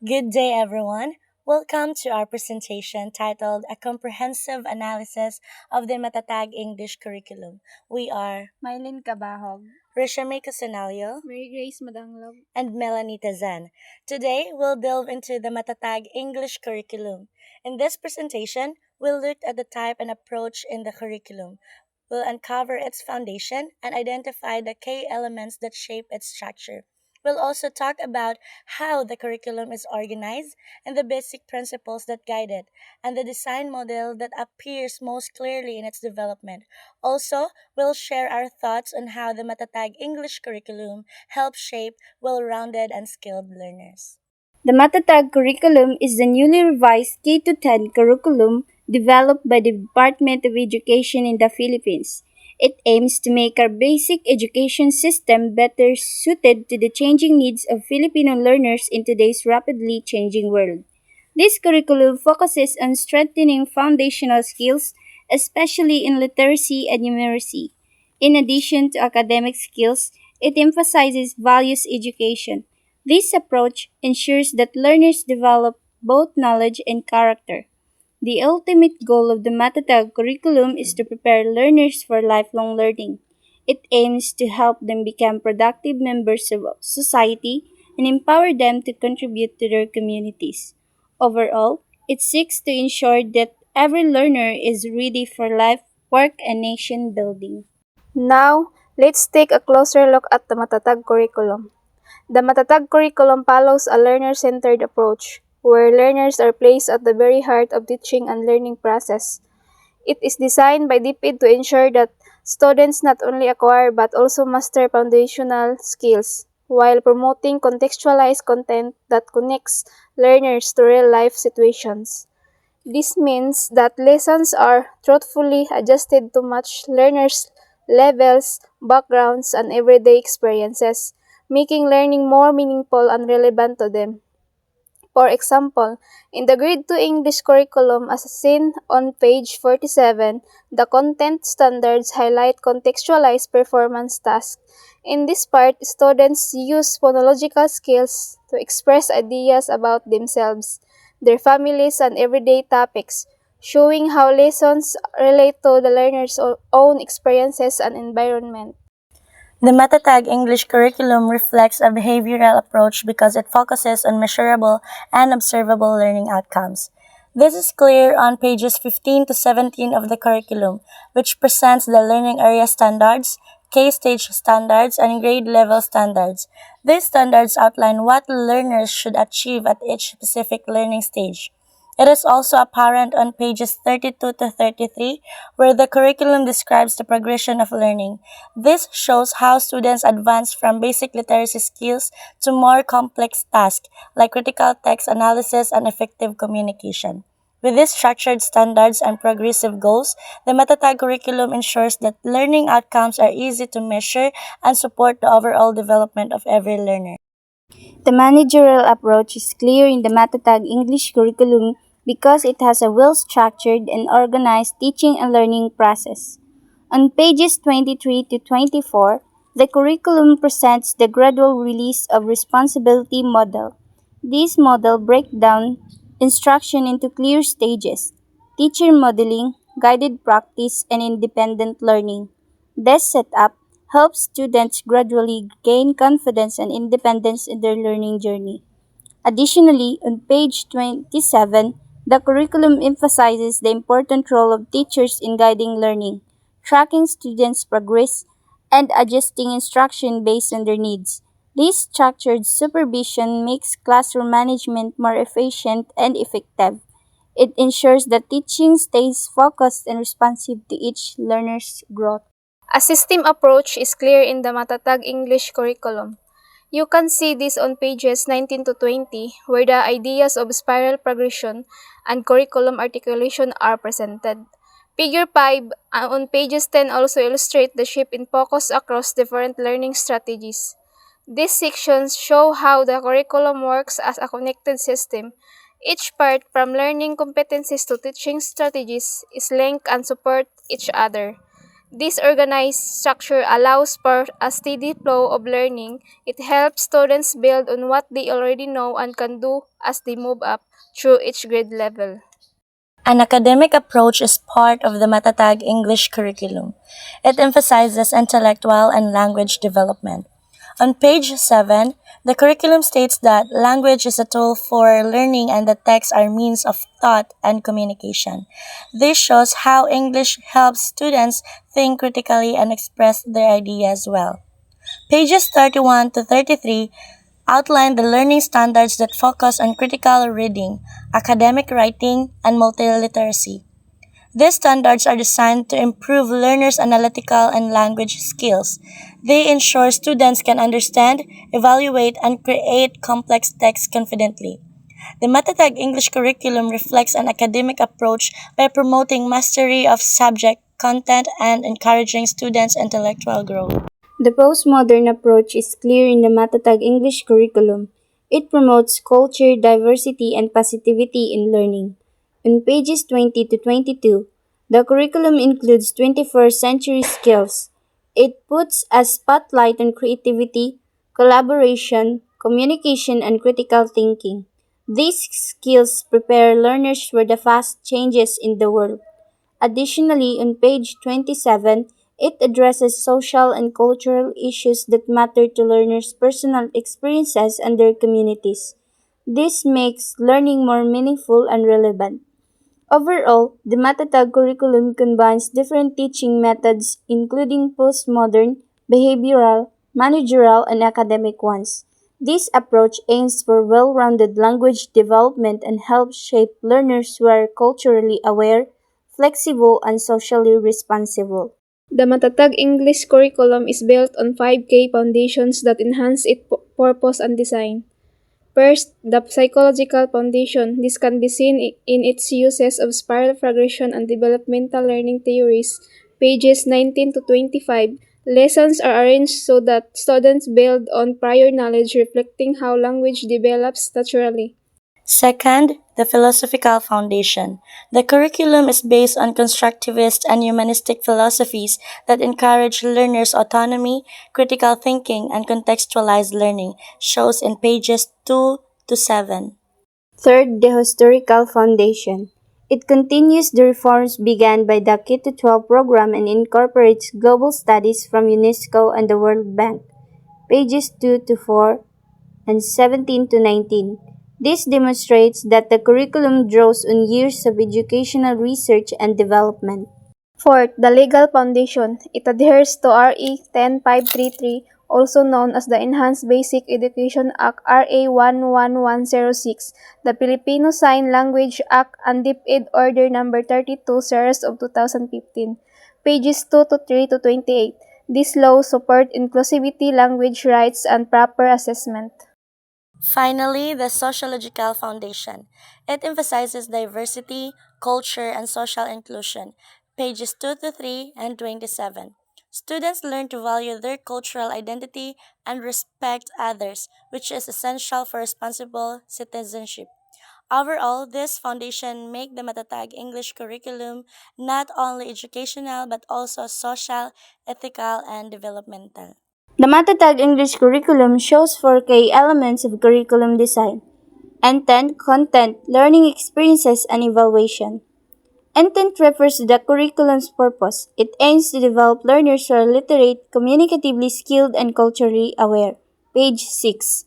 Good day, everyone. Welcome to our presentation titled A Comprehensive Analysis of the MATATAG English Curriculum. We are Mylene Cabahog, Rishami Casanalio Mary Grace Madanglog. and Melanie Tazan. Today, we'll delve into the MATATAG English Curriculum. In this presentation, we'll look at the type and approach in the curriculum. We'll uncover its foundation and identify the key elements that shape its structure. We'll also talk about how the curriculum is organized and the basic principles that guide it, and the design model that appears most clearly in its development. Also, we'll share our thoughts on how the Matatag English curriculum helps shape well rounded and skilled learners. The MATATAG curriculum is the newly revised K-10 curriculum developed by the Department of Education in the Philippines. It aims to make our basic education system better suited to the changing needs of Filipino learners in today's rapidly changing world. This curriculum focuses on strengthening foundational skills, especially in literacy and numeracy. In addition to academic skills, it emphasizes values education. This approach ensures that learners develop both knowledge and character. The ultimate goal of the Matatag curriculum is to prepare learners for lifelong learning. It aims to help them become productive members of society and empower them to contribute to their communities. Overall, it seeks to ensure that every learner is ready for life, work, and nation building. Now, let's take a closer look at the Matatag curriculum. The Matatag curriculum follows a learner-centered approach, where learners are placed at the very heart of teaching and learning process. It is designed by DepEd to ensure that students not only acquire but also master foundational skills, while promoting contextualized content that connects learners to real-life situations. This means that lessons are thoughtfully adjusted to match learners' levels, backgrounds, and everyday experiences, making learning more meaningful and relevant to them. For example, in the Grade 2 English curriculum as seen on page 47, the content standards highlight contextualized performance tasks. In this part, students use phonological skills to express ideas about themselves, their families, and everyday topics, showing how lessons relate to the learner's own experiences and environment. The Matatag English curriculum reflects a behavioral approach because it focuses on measurable and observable learning outcomes. This is clear on pages 15 to 17 of the curriculum, which presents the learning area standards, K-stage standards, and grade level standards. These standards outline what learners should achieve at each specific learning stage. It is also apparent on pages 32 to 33, where the curriculum describes the progression of learning. This shows how students advance from basic literacy skills to more complex tasks like critical text analysis and effective communication. With these structured standards and progressive goals, the MetaTag curriculum ensures that learning outcomes are easy to measure and support the overall development of every learner. The managerial approach is clear in the MATATAG English curriculum because it has a well-structured and organized teaching and learning process. On pages 23 to 24, the curriculum presents the gradual release of responsibility model. This model breaks down instruction into clear stages: teacher modeling, guided practice, and independent learning. This setup helps students gradually gain confidence and independence in their learning journey. Additionally, on page 27, the curriculum emphasizes the important role of teachers in guiding learning, tracking students' progress, and adjusting instruction based on their needs. This structured supervision makes classroom management more efficient and effective. It ensures that teaching stays focused and responsive to each learner's growth. A system approach is clear in the Matatag English curriculum. You can see this on pages 19 to 20, where the ideas of spiral progression and curriculum articulation are presented. Figure 5 on pages 10 also illustrate the shift in focus across different learning strategies. These sections show how the curriculum works as a connected system. Each part, from learning competencies to teaching strategies, is linked and support each other. This organized structure allows for a steady flow of learning. It helps students build on what they already know and can do as they move up through each grade level. An academic approach is part of the MATATAG English curriculum. It emphasizes intellectual and language development. On page 7, the curriculum states that language is a tool for learning and that texts are means of thought and communication. This shows how English helps students think critically and express their ideas well. Pages 31 to 33 outline the learning standards that focus on critical reading, academic writing, and multiliteracy. These standards are designed to improve learners' analytical and language skills. They ensure students can understand, evaluate, and create complex texts confidently. The MetaTag English curriculum reflects an academic approach by promoting mastery of subject content and encouraging students' intellectual growth. The postmodern approach is clear in the MATATAG English curriculum. It promotes culture, diversity, and positivity in learning. On pages 20 to 22, the curriculum includes 21st century skills. It puts a spotlight on creativity, collaboration, communication, and critical thinking. These skills prepare learners for the fast changes in the world. Additionally, on page 27, it addresses social and cultural issues that matter to learners' personal experiences and their communities. This makes learning more meaningful and relevant. Overall, the Matatag curriculum combines different teaching methods, including postmodern, behavioral, managerial, and academic ones. This approach aims for well rounded language development and helps shape learners who are culturally aware, flexible, and socially responsible. The Matatag English curriculum is built on 5 key foundations that enhance its purpose and design. First, the psychological foundation. This can be seen in its uses of spiral progression and developmental learning theories. Pages 19 to 25. Lessons are arranged so that students build on prior knowledge, reflecting how language develops naturally. Second, the philosophical foundation. The curriculum is based on constructivist and humanistic philosophies that encourage learners' autonomy, critical thinking, and contextualized learning, shows in pages 2 to 7. Third, the historical foundation. It continues the reforms begun by the K-12 program and incorporates global studies from UNESCO and the World Bank. Pages 2 to 4 and 17 to 19. This demonstrates that the curriculum draws on years of educational research and development. Fourth, the legal foundation. It adheres to RE 10533, also known as the Enhanced Basic Education Act RA 11106, the Filipino Sign Language Act, and DepEd Order No. 32 Series of 2015. Pages 2 to 3 to 28. These laws support inclusivity, language rights, and proper assessment. Finally, the sociological foundation. It emphasizes diversity, culture, and social inclusion. Pages 2 to 3 and 27. Students learn to value their cultural identity and respect others, which is essential for responsible citizenship. Overall, this foundation make the Matatag English curriculum not only educational but also social, ethical, and developmental. The Matatag English curriculum shows 4 key elements of curriculum design: intent, content, learning experiences, and evaluation. Intent refers to the curriculum's purpose. It aims to develop learners who are literate, communicatively skilled, and culturally aware. Page 6.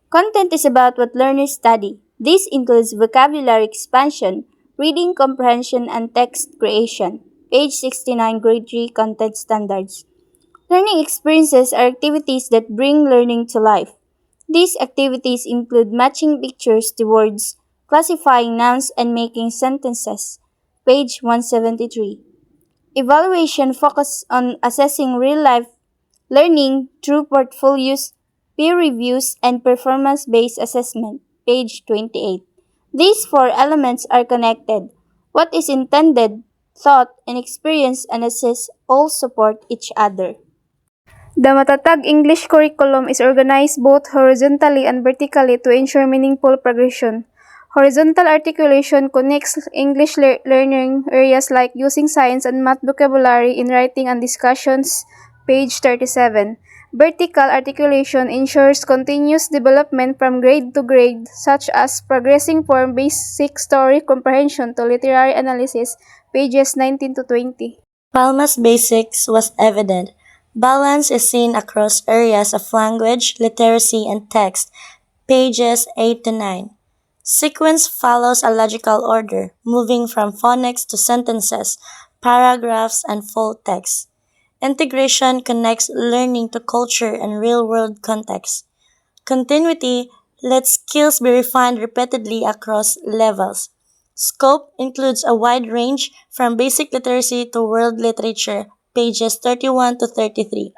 Content is about what learners study. This includes vocabulary expansion, reading comprehension, and text creation. Page 69, Grade 3 Content Standards. Learning experiences are activities that bring learning to life. These activities include matching pictures to words, classifying nouns, and making sentences. Page 173. Evaluation focuses on assessing real-life learning through portfolios, peer reviews, and performance-based assessment. Page 28. These 4 elements are connected. What is intended, thought, and experienced and assessed all support each other. The Matatag English curriculum is organized both horizontally and vertically to ensure meaningful progression. Horizontal articulation connects English learning areas like using science and math vocabulary in writing and discussions, page 37. Vertical articulation ensures continuous development from grade to grade, such as progressing from basic story comprehension to literary analysis, pages 19 to 20. Palma's basics was evident. Balance is seen across areas of language, literacy, and text, pages 8 to 9. Sequence follows a logical order, moving from phonics to sentences, paragraphs, and full text. Integration connects learning to culture and real-world context. Continuity lets skills be refined repeatedly across levels. Scope includes a wide range from basic literacy to world literature, pages 31 to 33.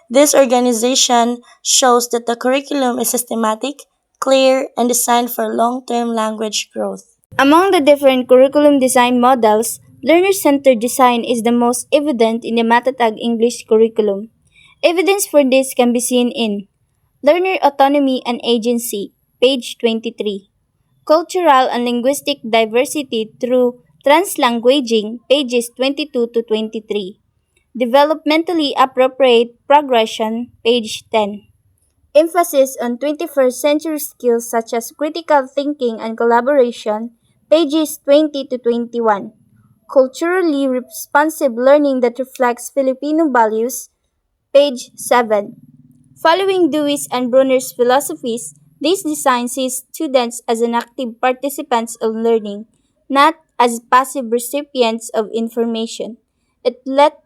This organization shows that the curriculum is systematic, clear, and designed for long-term language growth. Among the different curriculum design models, learner-centered design is the most evident in the MATATAG English curriculum. Evidence for this can be seen in Learner Autonomy and Agency, page 23. Cultural and Linguistic Diversity through Translanguaging, pages 22 to 23. Developmentally Appropriate Progression, page 10. Emphasis on 21st century skills such as critical thinking and collaboration, pages 20 to 21. Culturally responsive learning that reflects Filipino values, page 7. Following Dewey's and Brunner's philosophies, this design sees students as an active participants of learning, not as passive recipients of information. It let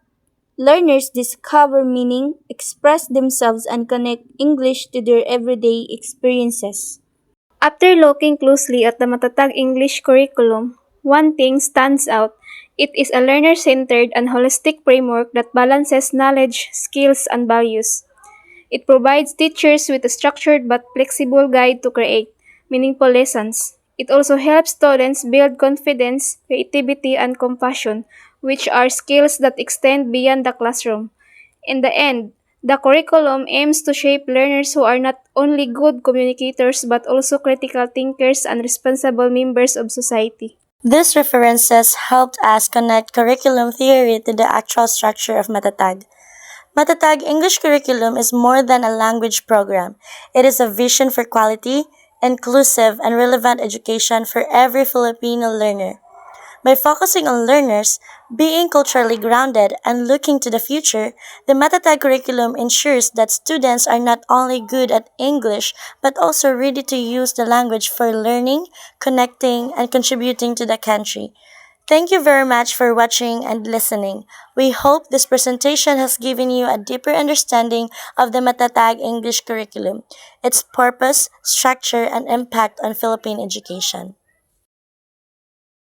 learners discover meaning, express themselves, and connect English to their everyday experiences. After looking closely at the Matatag English curriculum, one thing stands out. It is a learner-centered and holistic framework that balances knowledge, skills, and values. It provides teachers with a structured but flexible guide to create meaningful lessons. It also helps students build confidence, creativity, and compassion, which are skills that extend beyond the classroom. In the end, the curriculum aims to shape learners who are not only good communicators but also critical thinkers and responsible members of society. These references helped us connect curriculum theory to the actual structure of Matatag. Matatag English curriculum is more than a language program. It is a vision for quality, inclusive, and relevant education for every Filipino learner. By focusing on learners, being culturally grounded, and looking to the future, the Matatag curriculum ensures that students are not only good at English but also ready to use the language for learning, connecting, and contributing to the country. Thank you very much for watching and listening. We hope this presentation has given you a deeper understanding of the Matatag English curriculum, its purpose, structure, and impact on Philippine education.